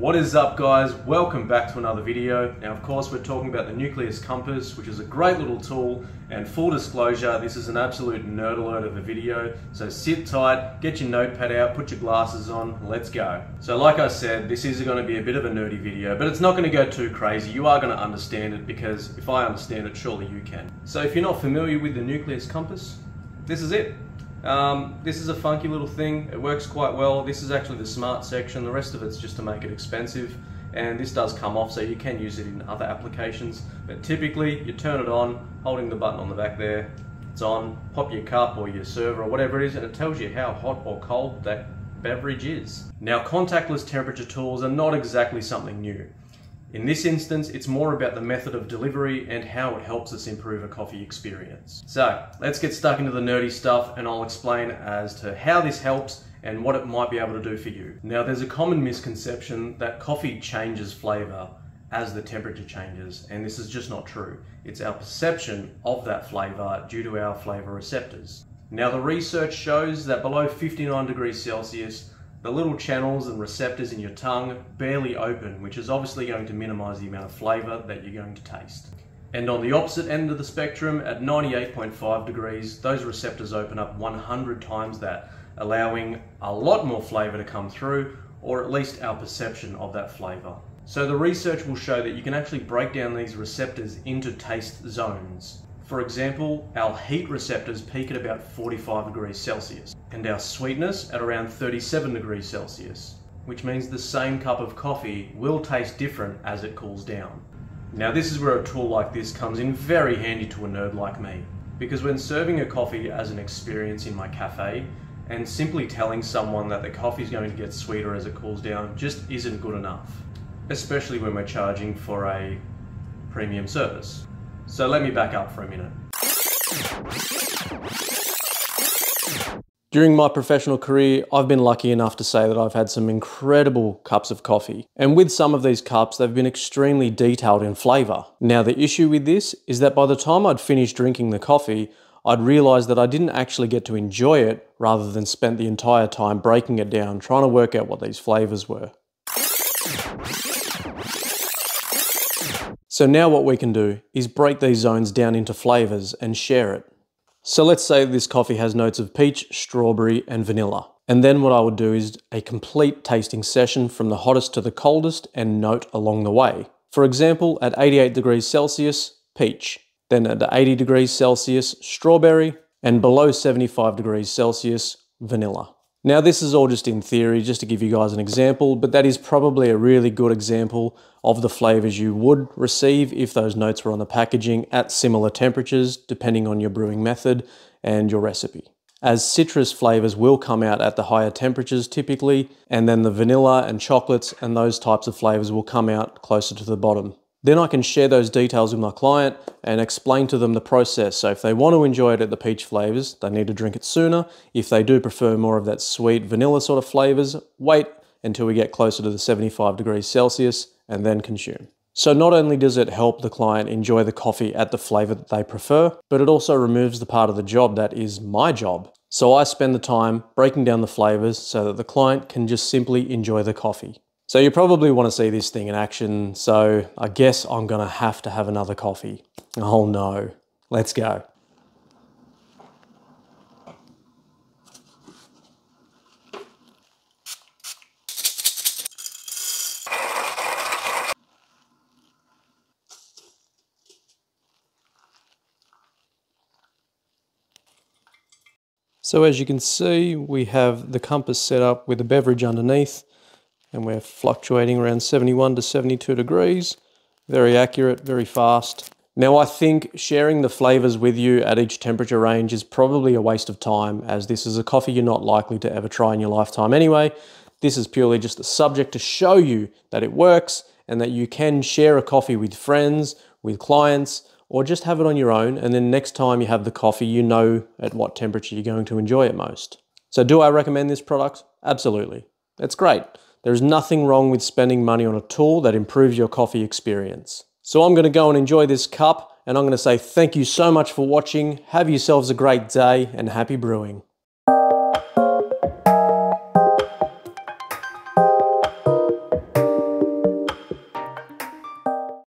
What is up, guys? Welcome back to another video. Now, of course, we're talking about the Nucleus Compass, which is a great little tool, and full disclosure, this is an absolute nerd alert of a video, so sit tight, get your notepad out, put your glasses on, let's go. So like I said, this is going to be a bit of a nerdy video, but it's not going to go too crazy. You are going to understand it, because if I understand it, surely you can. So if you're not familiar with the Nucleus Compass, this is it. This is a funky little thing. It works quite well. This is actually the smart section. The rest of it's just to make it expensive. And this does come off, so you can use it in other applications. But typically, you turn it on, holding the button on the back there. It's on, pop your cup or your server or whatever it is, and it tells you how hot or cold that beverage is. Now, contactless temperature tools are not exactly something new. In this instance, it's more about the method of delivery and how it helps us improve a coffee experience. So let's get stuck into the nerdy stuff, and I'll explain as to how this helps and what it might be able to do for you. Now, there's a common misconception that coffee changes flavor as the temperature changes, and this is just not true. It's our perception of that flavor due to our flavor receptors. Now, the research shows that below 59 degrees Celsius, the little channels and receptors in your tongue barely open, which is obviously going to minimize the amount of flavor that you're going to taste. And on the opposite end of the spectrum, at 98.5 degrees, those receptors open up 100 times that, allowing a lot more flavor to come through, or at least our perception of that flavor. So the research will show that you can actually break down these receptors into taste zones. For example, our heat receptors peak at about 45 degrees Celsius, and our sweetness at around 37 degrees Celsius, which means the same cup of coffee will taste different as it cools down. Now, this is where a tool like this comes in very handy to a nerd like me, because when serving a coffee as an experience in my cafe, and simply telling someone that the coffee is going to get sweeter as it cools down just isn't good enough, especially when we're charging for a premium service. So let me back up for a minute. During my professional career, I've been lucky enough to say that I've had some incredible cups of coffee. And with some of these cups, they've been extremely detailed in flavour. Now, the issue with this is that by the time I'd finished drinking the coffee, I'd realised that I didn't actually get to enjoy it, rather than spent the entire time breaking it down, trying to work out what these flavours were. So now what we can do is break these zones down into flavours and share it. So let's say this coffee has notes of peach, strawberry and vanilla. And then what I would do is a complete tasting session from the hottest to the coldest and note along the way. For example, at 88 degrees Celsius, peach. Then at 80 degrees Celsius, strawberry. And below 75 degrees Celsius, vanilla. Now, this is all just in theory, just to give you guys an example, but that is probably a really good example of the flavors you would receive if those notes were on the packaging at similar temperatures, depending on your brewing method and your recipe. As citrus flavors will come out at the higher temperatures typically, and then the vanilla and chocolates and those types of flavors will come out closer to the bottom. Then I can share those details with my client and explain to them the process. So if they want to enjoy it at the peach flavors, they need to drink it sooner. If they do prefer more of that sweet vanilla sort of flavors, wait until we get closer to the 75 degrees Celsius and then consume. So not only does it help the client enjoy the coffee at the flavor that they prefer, but it also removes the part of the job that is my job. So I spend the time breaking down the flavors so that the client can just simply enjoy the coffee. So you probably want to see this thing in action, so I guess I'm going to have another coffee. Oh no, let's go. So as you can see, we have the compass set up with the beverage underneath, and we're fluctuating around 71 to 72 degrees. Very accurate, very fast. Now, I think sharing the flavors with you at each temperature range is probably a waste of time, as this is a coffee you're not likely to ever try in your lifetime anyway. This is purely just a subject to show you that it works and that you can share a coffee with friends, with clients, or just have it on your own, and then next time you have the coffee, you know at what temperature you're going to enjoy it most. So do I recommend this product? Absolutely. It's great. There's nothing wrong with spending money on a tool that improves your coffee experience. So I'm going to go and enjoy this cup, and I'm going to say thank you so much for watching. Have yourselves a great day and happy brewing.